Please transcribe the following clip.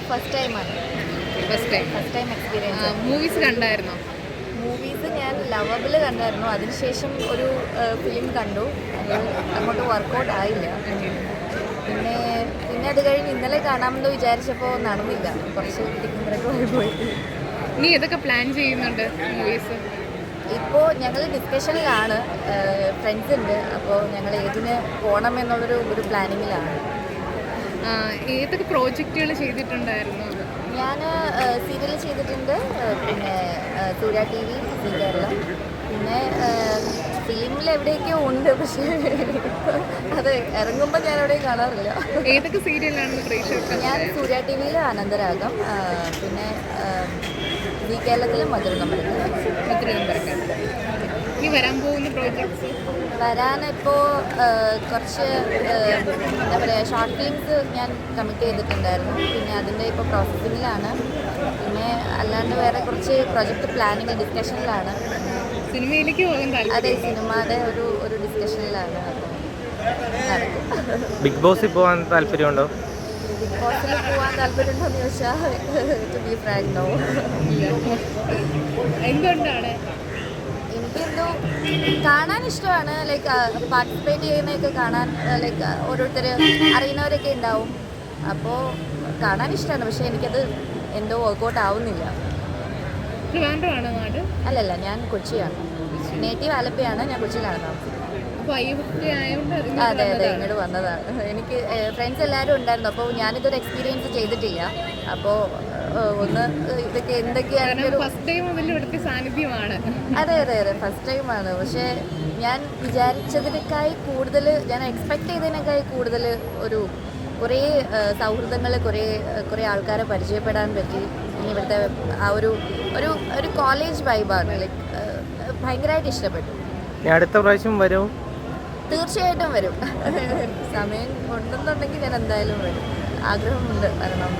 First ടൈമാണ്. First time experience. Movies കണ്ടായിരുന്നോ? Movies ഞാൻ ലവബിള് കണ്ടായിരുന്നു. അതിനുശേഷം ഒരു ഫിലിം കണ്ടു. അത് അങ്ങോട്ട് വർക്കൗട്ട് ആയില്ല. പിന്നെ അത് കഴിഞ്ഞ് ഇന്നലെ കാണാമെന്ന് വിചാരിച്ചപ്പോൾ നടന്നില്ല. കുറച്ച് തിക്കുമ്പോഴൊക്കെ പോയി. നീ ഏതൊക്കെ പ്ലാൻ ചെയ്യുന്നുണ്ട് മൂവീസ്? ഇപ്പോൾ ഞങ്ങൾ ഡിസ്കഷനിലാണ്. ഫ്രണ്ട്സ് ഉണ്ട്. അപ്പോൾ ഞങ്ങൾ ഏതിന് പോകണം എന്നുള്ളൊരു പ്ലാനിങ്ങിലാണ്. ഏതൊക്കെ പ്രോജക്റ്റുകൾ ചെയ്തിട്ടുണ്ടായിരുന്നു? ഞാൻ സീരിയൽ ചെയ്തിട്ടുണ്ട്. പിന്നെ സൂര്യ ടി വി, സി കേരളം. പിന്നെ ഫിലിമിൽ എവിടെയൊക്കെയോ ഉണ്ട്. പക്ഷേ അത് ഇറങ്ങുമ്പോൾ ഞാൻ എവിടെയും കാണാറില്ല. ഏതൊക്കെ സീരിയലാണെന്ന് പ്രേക്ഷകർക്ക്? ഞാൻ സൂര്യ ടി വിയിൽ ആനന്ദരാഗം, പിന്നെ സി കേരളത്തിലും മധുരനമ്പരക്കാർ. ഇനി വരാൻ പോകുന്ന പ്രോജക്ട്സ്? വരാനിപ്പോൾ കുറച്ച് എന്താ പറയുക, ഷോർട്ട് ഫിലിംസ് ഞാൻ കമ്മിറ്റ് ചെയ്തിട്ടുണ്ടായിരുന്നു. പിന്നെ അതിൻ്റെ ഇപ്പോൾ പ്രോസസ്സിങ്ങിലാണ്. പിന്നെ അല്ലാണ്ട് വേറെ കുറച്ച് പ്രൊജക്റ്റ് പ്ലാനിങ് ഡിസ്കഷനിലാണ്. സിനിമയിലേക്ക് പോകാൻ താല്പര്യം? അതെ, സിനിമയുടെ ഒരു ഡിസ്കഷനിലാണ്. നടക്കും. ബിഗ് ബോസിൽ പോകാൻ താല്പര്യമുണ്ടോ? ബിഗ് ബോസിൽ പോകാൻ താല്പര്യമുണ്ടോ എന്ന് ചോദിച്ചാൽ ടു ബി ഫ്രാങ്ക് നോ. എന്തുകൊണ്ടാണ്? എനിക്കെന്തോ കാണാൻ ഇഷ്ടമാണ്. ലൈക്ക് പാർട്ടിസിപ്പേറ്റ് ചെയ്യുന്നതൊക്കെ കാണാൻ, ലൈക്ക് ഓരോരുത്തർ അറിയുന്നവരൊക്കെ ഉണ്ടാവും. അപ്പോൾ കാണാൻ ഇഷ്ടമാണ്. പക്ഷേ എനിക്കത് എന്തോ വർക്കൗട്ട് ആവുന്നില്ല. ട്രിവാൻഡ്രമാണോ നാട്? അല്ലല്ല, ഞാൻ കൊച്ചിയാണ്. നേറ്റീവ് ആലപ്പുഴയാണ്. ഞാൻ കൊച്ചിയിലാണ് താമസിക്കുന്നത്. അതെ അതെ, ഇങ്ങോട്ട് വന്നതാണ്. എനിക്ക് ഫ്രണ്ട്സ് എല്ലാവരും ഉണ്ടായിരുന്നു. അപ്പോൾ ഞാനിതൊരു എക്സ്പീരിയൻസ് ചെയ്തിട്ടില്ല. അപ്പോൾ ഒന്ന് ഇതൊക്കെ എന്തൊക്കെയാണ്. അതെ അതെ അതെ, ഫസ്റ്റ് ടൈമാണ്. പക്ഷേ ഞാൻ വിചാരിച്ചതിനേക്കായി കൂടുതൽ, ഞാൻ എക്സ്പെക്ട് ചെയ്തതിനേക്കായി കൂടുതൽ കുറേ സൗഹൃദങ്ങൾ, കുറേ ആൾക്കാരെ പരിചയപ്പെടാൻ പറ്റി. ഇനി ഇവിടുത്തെ ആ ഒരു കോളേജ് വൈബാണ്. ലൈക്ക് ഭയങ്കരമായിട്ട് ഇഷ്ടപ്പെട്ടു. അടുത്ത പ്രാവശ്യം വരും? തീർച്ചയായിട്ടും വരും. സമയം ഉണ്ടെന്നുണ്ടെങ്കിൽ ഞാൻ എന്തായാലും വരും. ആഗ്രഹമുണ്ട് വരണം.